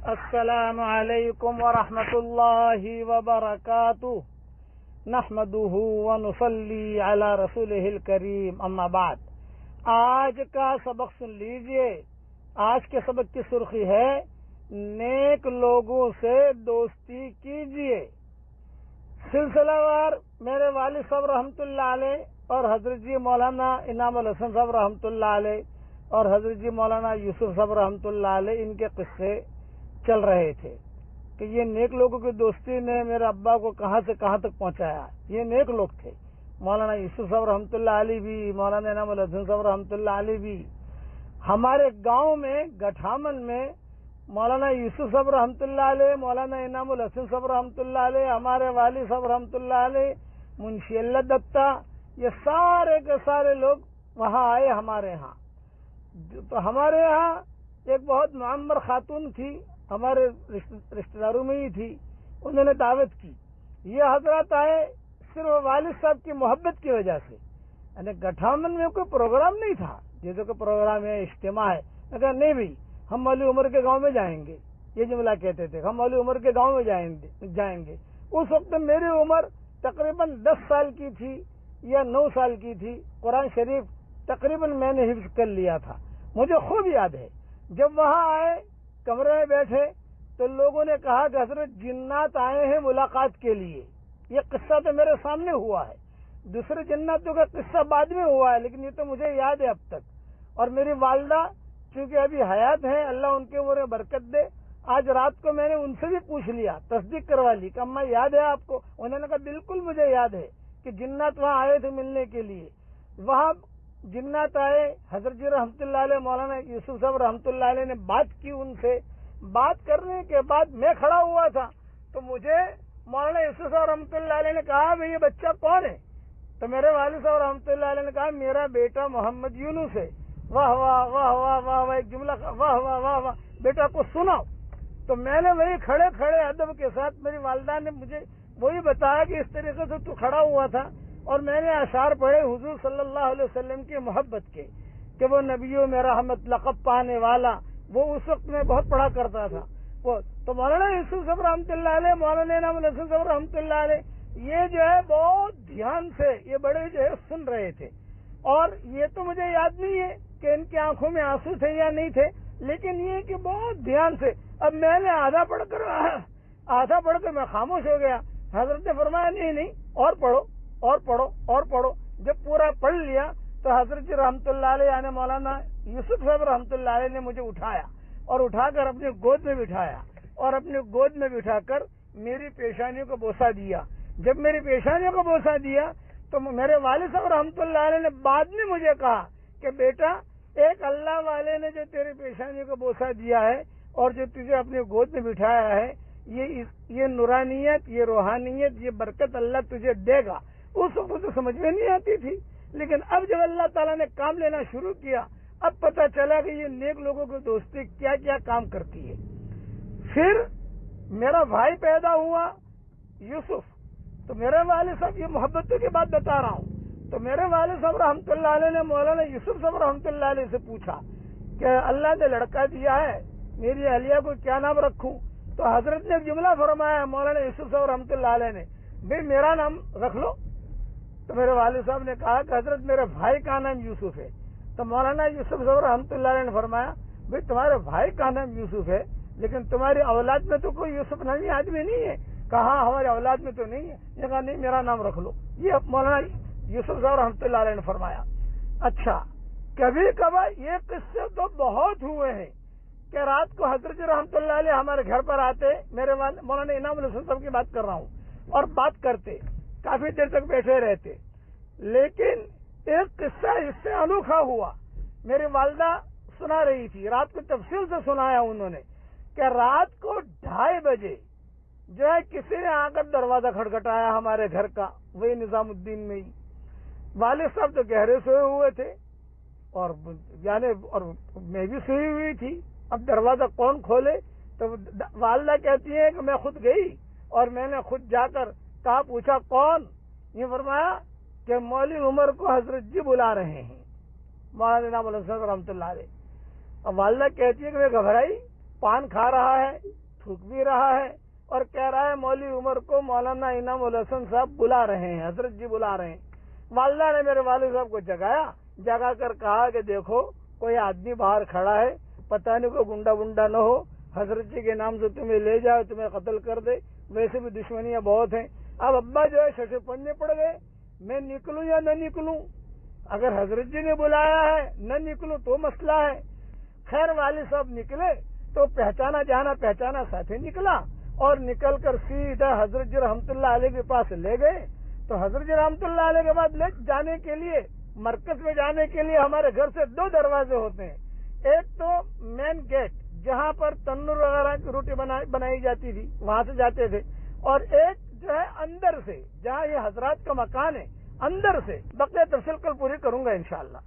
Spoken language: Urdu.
السلام علیکم ورحمۃ اللہ وبرکاتہ نحمدہ ونصلی علی رسولہ الکریم اما بعد. آج کا سبق سن لیجئے. آج کے سبق کی سرخی ہے نیک لوگوں سے دوستی کیجئے. سلسلہ وار میرے والد صاحب رحمۃ اللہ علیہ اور حضرت جی مولانا انعام الحسن صاحب رحمۃ اللہ علیہ اور حضرت جی مولانا یوسف صاحب رحمۃ اللہ علیہ ان کے قصے چل رہے تھے کہ یہ نیک لوگوں کی دوستی نے میرے ابا کو کہاں سے کہاں تک پہنچایا. یہ نیک لوگ تھے. مولانا یوسف صاحب رحمۃ اللہ علیہ بھی, مولانا انعام الحسن صاحب رحمۃ اللہ علیہ بھی. ہمارے گاؤں میں گٹھامن میں مولانا یوسف صاحب رحمۃ اللہ علیہ, مولانا انعام الحسن صاحب رحمۃ اللہ علیہ, ہمارے والد صاحب رحمۃ اللہ علیہ, منشی اللہ دتا, یہ سارے کے سارے لوگ وہاں آئے ہمارے ہاں. تو ہمارے یہاں ایک بہت معمر خاتون تھی, ہمارے رشتہ داروں میں ہی تھی. انہوں نے دعوت کی. یہ حضرات آئے صرف والد صاحب کی محبت کی وجہ سے. یعنی گٹھامن میں کوئی پروگرام نہیں تھا جیسے کوئی پروگرام ہے, اجتماع ہے. میں کہا نہیں بھائی, ہم مولی عمر کے گاؤں میں جائیں گے. یہ جملہ کہتے تھے, ہم مولی عمر کے گاؤں میں جائیں گے. اس وقت میری عمر تقریباً 10 سال کی تھی یا 9 سال کی تھی. قرآن شریف تقریباً میں نے حفظ کر لیا تھا. مجھے خوب یاد ہے جب وہاں آئے, کمرے میں بیٹھے تو لوگوں نے کہا کہ حضرت جنات آئے ہیں ملاقات کے لیے. یہ قصہ تو میرے سامنے ہوا ہے. دوسرے جناتوں کا قصہ بعد میں ہوا ہے, لیکن یہ تو مجھے یاد ہے اب تک. اور میری والدہ چونکہ ابھی حیات ہیں, اللہ ان کے عمر میں برکت دے, آج رات کو میں نے ان سے بھی پوچھ لیا, تصدیق کروا لی کہ اماں یاد ہے آپ کو؟ انہوں نے کہا بالکل مجھے یاد ہے کہ جنات وہاں آئے تھے ملنے کے لیے. وہاں جنات آئے, حضرت جی رحمۃ اللہ علیہ, مولانا یوسف صاحب رحمۃ اللہ علیہ نے بات کی ان سے. بات کرنے کے بعد میں کھڑا ہوا تھا تو مجھے مولانا یوسف صاحب رحمۃ اللہ علیہ نے کہا بھائی یہ بچہ کون ہے؟ تو میرے والد صاحب رحمۃ اللہ علیہ نے کہا میرا بیٹا محمد یونس ہے. واہ واہ واہ واہ واہ واہ, ایک جملہ, واہ واہ واہ واہ, بیٹا کو سناؤ. تو میں نے وہی کھڑے کھڑے ادب کے ساتھ, میری والدہ نے مجھے وہی بتایا کہ اس طریقے سے تو کھڑا ہوا تھا, اور میں نے اشعار پڑھے حضور صلی اللہ علیہ وسلم کی محبت کے کہ وہ نبیوں میں رحمت لقب پانے والا. وہ اس وقت میں بہت پڑھا کرتا تھا. وہ تو مولانا یوسف صاحب رحمۃ اللہ علیہ, مولانا انعام الحسن صاحب رحمۃ اللہ علیہ یہ جو ہے بہت دھیان سے یہ بڑے جو ہے سن رہے تھے. اور یہ تو مجھے یاد نہیں ہے کہ ان کی آنکھوں میں آنسو تھے یا نہیں تھے, لیکن یہ کہ بہت دھیان سے. اب میں نے آدھا پڑھ کر میں خاموش ہو گیا. حضرت نے فرمایا نہیں اور پڑھو اور پڑھو اور پڑھو. جب پورا پڑھ لیا تو حضرت جی رحمۃ اللہ علیہ یعنی مولانا یوسف صاحب رحمۃ اللہ علیہ نے مجھے اٹھایا اور اٹھا کر اپنی گود میں بٹھایا, اور اپنی گود میں بٹھا کر میری پیشانیوں کو بوسہ دیا. جب میری پیشانیوں کو بوسہ دیا تو میرے والد صاحب رحمۃ اللہ علیہ نے بعد میں مجھے کہا کہ بیٹا ایک اللہ والے نے جو تیری پیشانیوں کو بوسہ دیا ہے اور جو تجھے اپنی گود میں بٹھایا ہے, یہ نورانیت, یہ روحانیت, یہ برکت اللہ تجھے دے گا. اس وقت تو سمجھ میں نہیں آتی تھی, لیکن اب جب اللہ تعالیٰ نے کام لینا شروع کیا اب پتہ چلا کہ یہ نیک لوگوں کی دوستی کیا کیا کام کرتی ہے. پھر میرا بھائی پیدا ہوا یوسف. تو میرے والد صاحب, یہ محبتوں کی بات بتا رہا ہوں, تو میرے والد صاحب رحمۃ اللہ علیہ نے مولانا یوسف صاحب رحمۃ اللہ علیہ سے پوچھا کہ اللہ نے لڑکا دیا ہے, میری اہلیہ کو کیا نام رکھوں؟ تو حضرت نے ایک جملہ فرمایا مولانا یوسف صاحب رحمۃ اللہ علیہ نے, بھائی میرا نام رکھ لو. تو میرے والد صاحب نے کہا کہ حضرت میرے بھائی کا نام یوسف ہے. تو مولانا یوسف صاحب رحمۃ اللہ علیہ نے فرمایا بھائی تمہارے بھائی کا نام یوسف ہے, لیکن تمہاری اولاد میں تو کوئی یوسف نامی آدمی نہیں ہے. کہا ہماری اولاد میں تو نہیں ہے. یہ کہا نہیں میرا نام رکھ لو. یہ مولانا یوسف صاحب رحمۃ اللہ علیہ نے فرمایا. اچھا, کبھی کبھار یہ قصے تو بہت ہوئے ہیں کہ رات کو حضرت رحمۃ اللہ علیہ ہمارے گھر پر آتے, میرے مولانا انعام الحسن صاحب کی بات کر رہا ہوں, اور بات کرتے, کافی دیر تک بیٹھے رہتے. لیکن ایک قصہ اس سے انوکھا ہوا. میری والدہ سنا رہی تھی, رات کو تفصیل سے سنایا انہوں نے کہ رات کو 2:30 بجے جو ہے کسی نے آ کر دروازہ کھٹکھٹایا ہمارے گھر کا, وہی نظام الدین میں ہی. والد صاحب تو گہرے سوئے ہوئے تھے اور میں بھی سوئی ہوئی تھی. اب دروازہ کون کھولے؟ تو والدہ کہتی ہے کہ میں خود گئی اور میں نے خود جا کر کہا, پوچھا کون؟ یہ فرمایا کہ مولوی عمر کو حضرت جی بلا رہے ہیں, مولانا انعام الحسن رحمۃ اللہ علیہ. اب والدہ کہتی ہے کہ میں گھبرائی, پان کھا رہا ہے، تھوک بھی رہا ہے اور کہہ رہا ہے مولوی عمر کو مولانا انعام الحسن صاحب بلا رہے ہیں، حضرت جی بلا رہے ہیں۔ والدہ نے میرے والد صاحب کو جگا کر کہا کہ دیکھو کوئی آدمی باہر کھڑا ہے، پتہ نہیں کوئی گنڈا ونڈا نہ ہو، حضرت جی کے نام سے تمہیں لے جائے، تمہیں قتل کر دے، ویسے بھی دشمنیاں بہت ہیں۔ اب ابا جو ہے ششے پنجے پڑ گئے، میں نکلوں یا نہ نکلوں؟ اگر حضرت جی نے بلایا ہے نہ نکلوں تو مسئلہ ہے۔ خیر والد صاحب نکلے تو پہچانا جانا پہچانا ساتھی نکلا اور نکل کر سیدھا حضرت جی رحمت اللہ علیہ کے پاس لے گئے۔ تو حضرت جی رحمت اللہ علیہ کے بعد لے جانے کے لیے، مرکز میں جانے کے لیے ہمارے گھر سے 2 دروازے ہوتے ہیں۔ ایک تو مین گیٹ جہاں پر تنور وغیرہ کی روٹی بنائی جاتی تھی، وہاں سے جاتے تھے، اور ایک جو ہے اندر سے جہاں یہ حضرات کا مکان ہے، اندر سے۔ بقیہ تفصیل کل پوری کروں گا انشاءاللہ۔